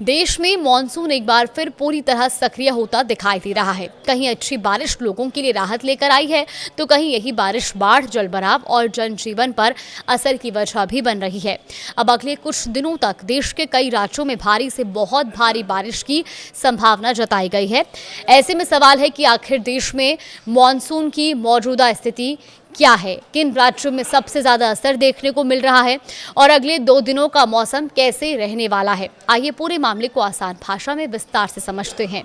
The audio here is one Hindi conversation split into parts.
देश में मॉनसून एक बार फिर पूरी तरह सक्रिय होता दिखाई दे रहा है। कहीं अच्छी बारिश लोगों के लिए राहत लेकर आई है, तो कहीं यही बारिश बाढ़, जलभराव और जनजीवन पर असर की वजह भी बन रही है। अब अगले कुछ दिनों तक देश के कई राज्यों में भारी से बहुत भारी बारिश की संभावना जताई गई है। ऐसे में सवाल है कि आखिर देश में मॉनसून की मौजूदा स्थिति क्या है, किन राज्यों में सबसे ज्यादा असर देखने को मिल रहा है और अगले 2 दिनों का मौसम कैसे रहने वाला है। आइए पूरे मामले को आसान भाषा में विस्तार से समझते हैं।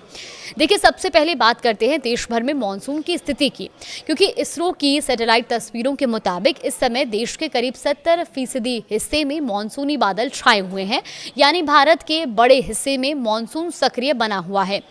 देखिए, सबसे पहले बात करते हैं देश भर में मॉनसून की स्थिति की, क्योंकि इसरो की सैटेलाइट तस्वीरों के मुताबिक इस समय देश के करीब 70% हिस्से में मॉनसूनी बादल छाए हुए हैं, यानी भारत के बड़े हिस्से में मॉनसून सक्रिय बना हुआ है।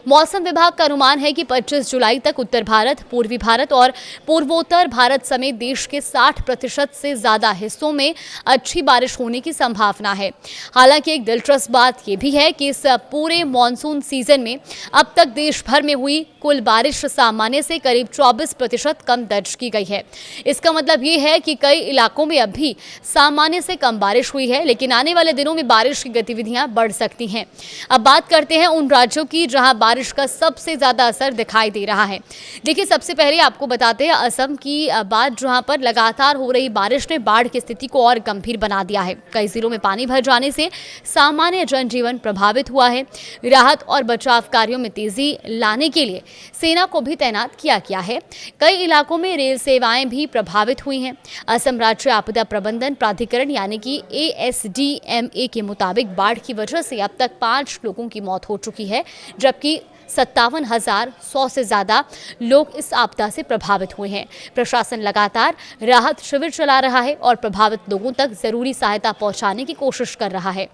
मौसम विभाग का अनुमान है कि 25 जुलाई तक उत्तर भारत, पूर्वी भारत और पूर्वोत्तर भारत समेत देश के 60% से ज्यादा हिस्सों में अच्छी बारिश होने की संभावना है। हालांकि एक दिलचस्प बात यह भी है कि इस पूरे मॉनसून सीजन में अब तक देश भर में हुई कुल बारिश सामान्य से करीब 24% कम दर्ज की गई है। इसका मतलब ये है कि कई इलाकों में अब भी सामान्य से कम बारिश हुई है, लेकिन आने वाले दिनों में बारिश की गतिविधियां बढ़ सकती हैं। अब बात करते हैं उन राज्यों की जहां बारिश का सबसे ज्यादा असर दिखाई दे रहा है। देखिए, सबसे पहले आपको बताते हैं असम की बात, जहां पर लगातार हो रही बारिश ने बाढ़ की स्थिति को और गंभीर बना दिया है। कई जिलों में पानी भर जाने से सामान्य जनजीवन प्रभावित हुआ है। राहत और बचाव कार्यों में तेजी लाने के लिए सेना को भी तैनात किया गया है। कई इलाकों में रेल सेवाएं भी प्रभावित हुई हैं। असम राज्य आपदा प्रबंधन प्राधिकरण यानी कि ASDMA के मुताबिक बाढ़ की वजह से अब तक 5 लोगों की मौत हो चुकी है, जबकि 57,100 से ज्यादा लोग इस आपदा से प्रभावित हुए हैं। प्रशासन लगातार राहत शिविर चला रहा है और प्रभावित लोगों तक जरूरी सहायता पहुंचाने की कोशिश कर रहा है।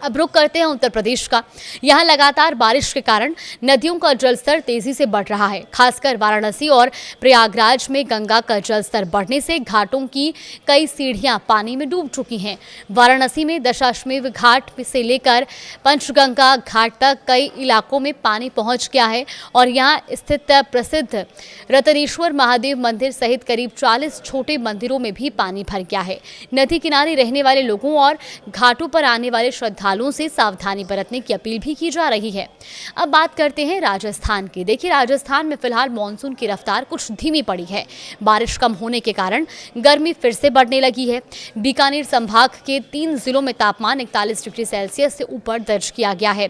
अब रुख करते हैं उत्तर प्रदेश का। यहाँ लगातार बारिश के कारण नदियों का जलस्तर तेजी से बढ़ रहा है। खासकर वाराणसी और प्रयागराज में गंगा का जलस्तर बढ़ने से घाटों की कई सीढ़ियां पानी में डूब चुकी हैं। वाराणसी में दशाश्वमेध घाट से लेकर पंचगंगा घाट तक कई इलाकों में पानी पहुंच गया है और यहाँ स्थित प्रसिद्ध रतनेश्वर महादेव मंदिर सहित करीब 40 छोटे मंदिरों में भी पानी भर गया है। नदी किनारे रहने वाले लोगों और घाटों पर आने वाले श्रद्धालुओं से सावधानी बरतने की अपील भी की जा रही है। अब बात करते हैं राजस्थान की। देखिए, राजस्थान में फिलहाल मॉनसून की रफ्तार कुछ धीमी पड़ी है। बारिश कम होने के कारण गर्मी फिर से बढ़ने लगी है। बीकानेर संभाग के 3 जिलों में तापमान 41 डिग्री सेल्सियस से ऊपर दर्ज किया गया है।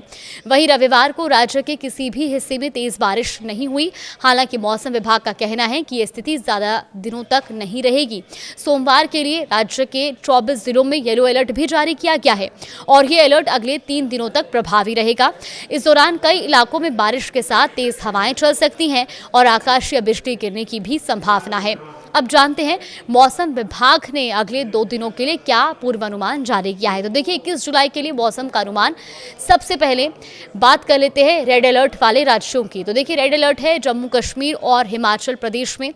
वहीं रविवार को राज्य के किसी भी हिस्से में तेज बारिश नहीं हुई। हालांकि मौसम विभाग का कहना है कि यह स्थिति ज्यादा दिनों तक नहीं रहेगी। सोमवार के लिए राज्य के 24 जिलों में येलो अलर्ट भी जारी किया गया है और ये अलर्ट अगले 3 दिनों तक प्रभावी रहेगा। इस दौरान कई इलाकों में बारिश के साथ तेज हवाएं चल सकती हैं और आकाशीय बिजली गिरने की भी संभावना है। अब जानते हैं मौसम विभाग ने अगले 2 दिनों के लिए क्या पूर्वानुमान जारी किया है। तो देखिए, 21 जुलाई के लिए मौसम का अनुमान। सबसे पहले बात कर लेते हैं रेड अलर्ट वाले राज्यों की। तो देखिए, रेड अलर्ट है जम्मू कश्मीर और हिमाचल प्रदेश में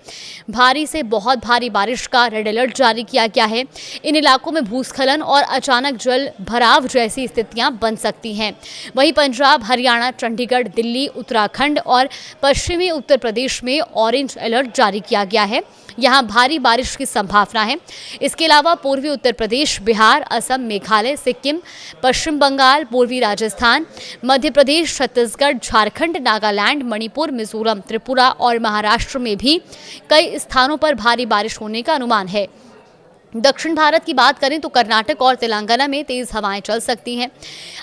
भारी से बहुत भारी बारिश का रेड अलर्ट जारी किया गया है। इन इलाकों में भूस्खलन और अचानक जल भराव जैसी स्थितियां बन सकती हैं। वहीं पंजाब, हरियाणा, चंडीगढ़, दिल्ली, उत्तराखंड और पश्चिमी उत्तर प्रदेश में ऑरेंज अलर्ट जारी किया गया है। यहाँ भारी बारिश की संभावना है। इसके अलावा पूर्वी उत्तर प्रदेश, बिहार, असम, मेघालय, सिक्किम, पश्चिम बंगाल, पूर्वी राजस्थान, मध्य प्रदेश, छत्तीसगढ़, झारखंड, नागालैंड, मणिपुर, मिजोरम, त्रिपुरा और महाराष्ट्र में भी कई स्थानों पर भारी बारिश होने का अनुमान है। दक्षिण भारत की बात करें तो कर्नाटक और तेलंगाना में तेज हवाएं चल सकती हैं।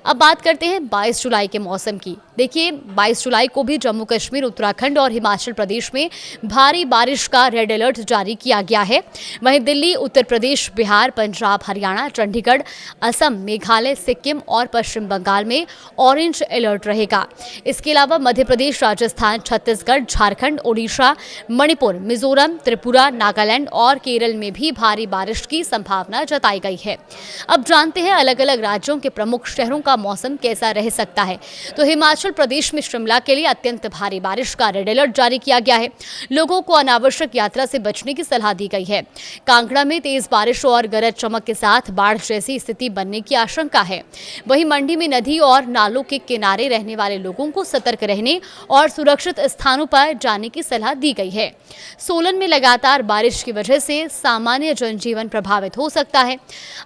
अब बात करते हैं 22 जुलाई के मौसम की। देखिए, 22 जुलाई को भी जम्मू कश्मीर, उत्तराखंड और हिमाचल प्रदेश में भारी बारिश का रेड अलर्ट जारी किया गया है। वहीं दिल्ली, उत्तर प्रदेश, बिहार, पंजाब, हरियाणा, चंडीगढ़, असम, मेघालय, सिक्किम और पश्चिम बंगाल में ऑरेंज अलर्ट रहेगा। इसके अलावा मध्य प्रदेश, राजस्थान, छत्तीसगढ़, झारखंड, ओडिशा, मणिपुर, मिजोरम, त्रिपुरा, नागालैंड और केरल में भी भारी बारिश की संभावना जताई गई है। अब जानते हैं अलग अलग राज्यों के प्रमुख शहरों का मौसम कैसा रह सकता है। तो हिमाचल प्रदेश में शिमला के लिए अत्यंत भारी बारिश का रेड अलर्ट जारी किया गया है। लोगों को अनावश्यक यात्रा से बचने की सलाह दी गई है। कांगड़ा में तेज बारिश और गरज चमक के साथ बाढ़ जैसी स्थिति बनने की आशंका है। वहीं मंडी में नदी और नालों के किनारे रहने वाले लोगों को सतर्क रहने और सुरक्षित स्थानों पर जाने की सलाह दी गई है। सोलन में लगातार बारिश की वजह से सामान्य जनजीवन प्रभावित हो सकता है।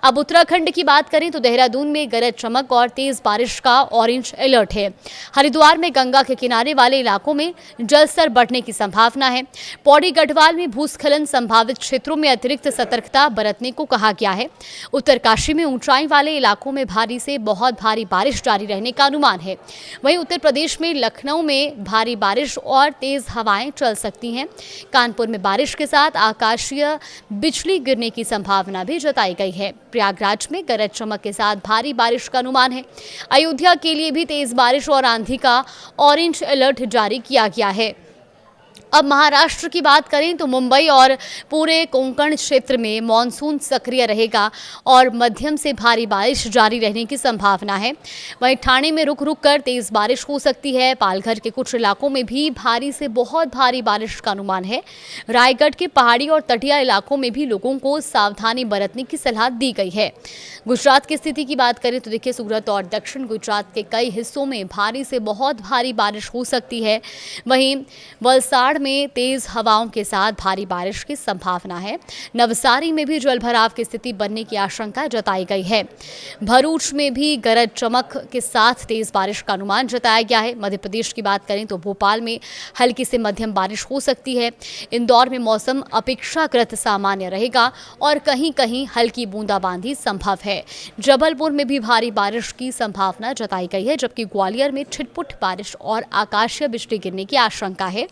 अब उत्तराखंड की बात करें तो देहरादून में गरज चमक और तेज बारिश का ऑरेंज अलर्ट है। हरिद्वार में गंगा के किनारे वाले इलाकों में जलस्तर बढ़ने की संभावना है। पौड़ी गढ़वाल में भूस्खलन संभावित क्षेत्रों में अतिरिक्त सतर्कता बरतने को कहा गया है। उत्तरकाशी में ऊंचाई वाले इलाकों में भारी से बहुत भारी बारिश जारी रहने का अनुमान है। वहीं उत्तर प्रदेश में लखनऊ में भारी बारिश और तेज हवाएं चल सकती हैं। कानपुर में बारिश के साथ आकाशीय बिजली गिरने की संभावना भी जताई गई है। प्रयागराज में गरज चमक के साथ भारी बारिश का अनुमान है। अयोध्या के लिए भी तेज बारिश और आंधी का ऑरेंज अलर्ट जारी किया गया है। अब महाराष्ट्र की बात करें तो मुंबई और पूरे कोंकण क्षेत्र में मॉनसून सक्रिय रहेगा और मध्यम से भारी बारिश जारी रहने की संभावना है। वहीं ठाणे में रुक रुक कर तेज बारिश हो सकती है। पालघर के कुछ इलाकों में भी भारी से बहुत भारी बारिश का अनुमान है। रायगढ़ के पहाड़ी और तटीय इलाकों में भी लोगों को सावधानी बरतने की सलाह दी गई है। गुजरात की स्थिति की बात करें तो देखिए, सूरत और दक्षिण गुजरात के कई हिस्सों में भारी से बहुत भारी बारिश हो सकती है। वहीं वलसाड़ में तेज हवाओं के साथ भारी बारिश की संभावना है। नवसारी में भी जलभराव की स्थिति बनने की आशंका जताई गई है। भरूच में भी गरज चमक के साथ तेज बारिश का अनुमान जताया गया है। मध्य प्रदेश की बात करें तो भोपाल में हल्की से मध्यम बारिश हो सकती है। इंदौर में मौसम अपेक्षाकृत सामान्य रहेगा और कहीं कहीं हल्की बूंदाबांदी संभव है। जबलपुर में भी भारी बारिश की संभावना जताई गई है, जबकि ग्वालियर में छिटपुट बारिश और आकाशीय बिजली गिरने की आशंका है।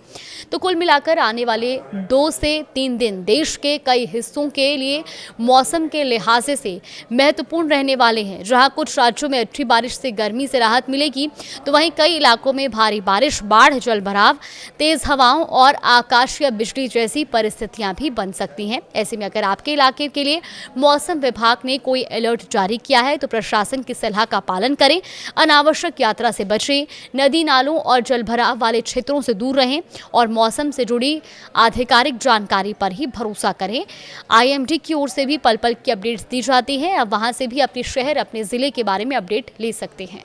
तो कुल मिलाकर आने वाले 2 से 3 दिन देश के कई हिस्सों के लिए मौसम के लिहाज से महत्वपूर्ण रहने वाले हैं। जहां कुछ राज्यों में अच्छी बारिश से गर्मी से राहत मिलेगी, तो वहीं कई इलाकों में भारी बारिश, बाढ़, जलभराव, तेज हवाओं और आकाशीय बिजली जैसी परिस्थितियां भी बन सकती हैं। ऐसे में अगर आपके इलाके के लिए मौसम विभाग ने कोई अलर्ट जारी किया है तो प्रशासन की सलाह का पालन करें, अनावश्यक यात्रा से बचें, नदी नालों और जलभराव वाले क्षेत्रों से दूर रहें और मौसम से जुड़ी आधिकारिक जानकारी पर ही भरोसा करें। IMD की ओर से भी पल पल की अपडेट्स दी जाती हैं। अब वहां से भी अपने शहर, अपने जिले के बारे में अपडेट ले सकते हैं।